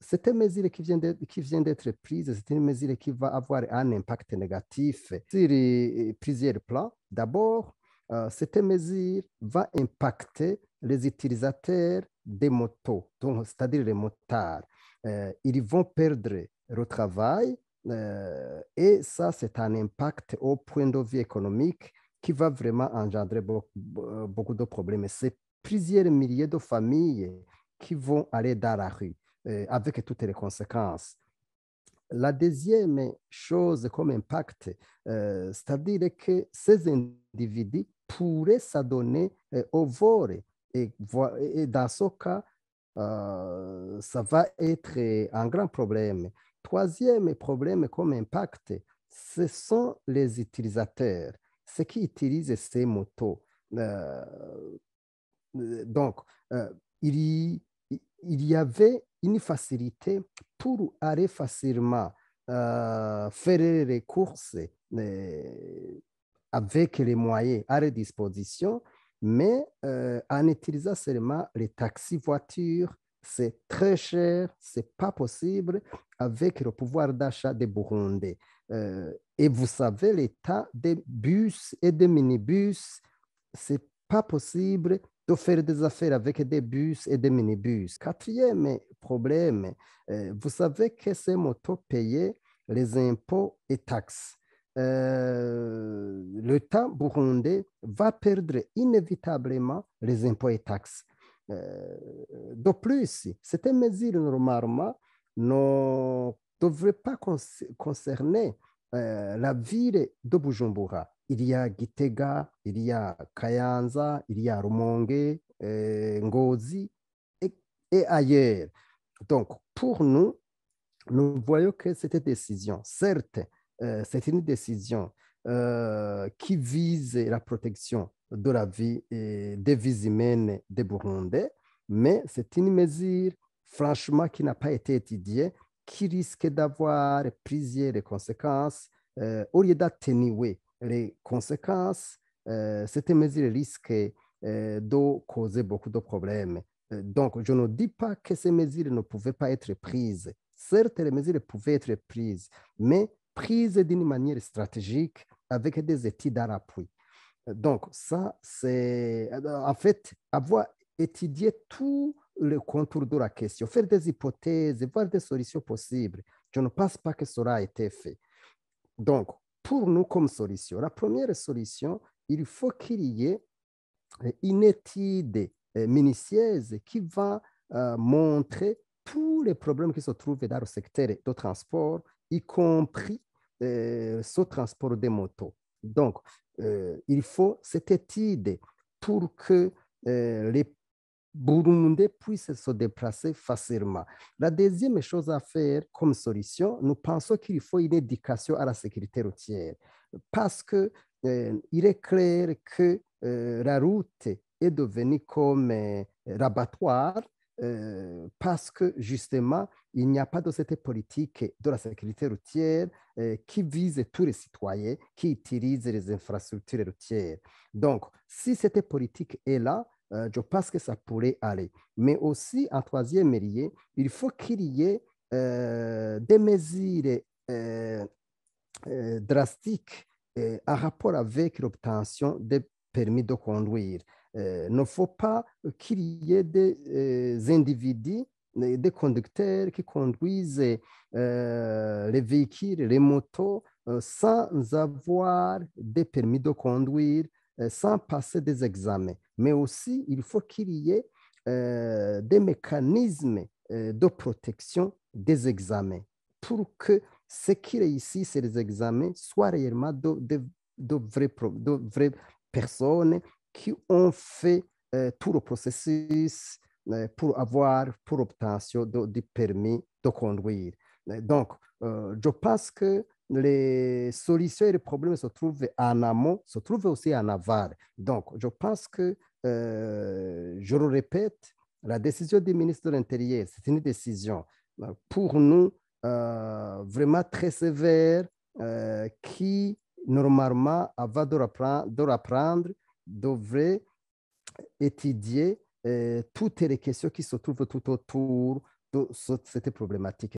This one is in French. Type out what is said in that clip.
cette mesure qui vient d'être prise, c'est une mesure qui va avoir un impact négatif sur plusieurs plans. D'abord, cette mesure va impacter les utilisateurs des motos, c'est-à-dire les motards. Ils vont perdre le travail et ça, c'est un impact au point de vue économique qui va vraiment engendrer beaucoup de problèmes. C'est plusieurs milliers de familles qui vont aller dans la rue avec toutes les conséquences. La deuxième chose comme impact, c'est-à-dire que ces individus pourraient s'adonner au vol. Et dans ce cas, ça va être un grand problème. Troisième problème comme impact, ce sont les utilisateurs, ceux qui utilisent ces motos. Euh, donc, euh, il, il y avait une facilité pour aller facilement faire les courses avec les moyens à leur disposition, mais en utilisant seulement les taxis voitures, c'est très cher, c'est pas possible avec le pouvoir d'achat des Burundais. Et vous savez, l'état des bus et des minibus, c'est pas possible de faire des affaires avec des bus et des minibus. Quatrième problème, vous savez que ces motos payaient les impôts et taxes. L'État burundais va perdre inévitablement les impôts et taxes. De plus, cette mesure normalement ne devrait pas concerner la ville de Bujumbura. Il y a Gitega, il y a Kayanza, il y a Rumonge, Ngozi et ailleurs. Donc, pour nous, nous voyons que cette décision, certes, c'est une décision qui vise la protection de la vie et des vies humaines des Burundais, mais c'est une mesure, franchement, qui n'a pas été étudiée, qui risque d'avoir plusieurs conséquences. Au lieu d'atténuer les conséquences, cette mesure risque de causer beaucoup de problèmes. Donc, je ne dis pas que ces mesures ne pouvaient pas être prises. Certes, les mesures pouvaient être prises, mais prises d'une manière stratégique avec des études à l'appui. Donc, ça, c'est en fait avoir étudié tout le contour de la question, faire des hypothèses, voir des solutions possibles. Je ne pense pas que cela a été fait. Donc, pour nous comme solution, la première solution, il faut qu'il y ait une étude minutieuse qui va montrer tous les problèmes qui se trouvent dans le secteur de transport, y compris ce transport des motos. Donc, il faut cette étude pour que les Burundais puissent se déplacer facilement. La deuxième chose à faire comme solution, nous pensons qu'il faut une éducation à la sécurité routière parce que il est clair que la route est devenue comme rabattoir parce que justement, il n'y a pas de cette politique de la sécurité routière qui vise tous les citoyens qui utilisent les infrastructures routières. Donc, si cette politique est là, je pense que ça pourrait aller. Mais aussi, en troisième lieu, il faut qu'il y ait des mesures drastiques en rapport avec l'obtention des permis de conduire. Il ne faut pas qu'il y ait des individus, des conducteurs qui conduisent les véhicules, les motos, sans avoir des permis de conduire, sans passer des examens. Mais aussi, il faut qu'il y ait des mécanismes de protection des examens pour que ceux qui réussissent les examens soient réellement de vraies personnes qui ont fait tout le processus pour obtention du permis de conduire. Donc, je pense que les solutions et les problèmes se trouvent en amont, se trouvent aussi en aval. Donc, je pense que, je le répète, la décision du ministre de l'Intérieur, c'est une décision pour nous vraiment très sévère qui, normalement, avant de reprendre, devrait étudier toutes les questions qui se trouvent tout autour de cette problématique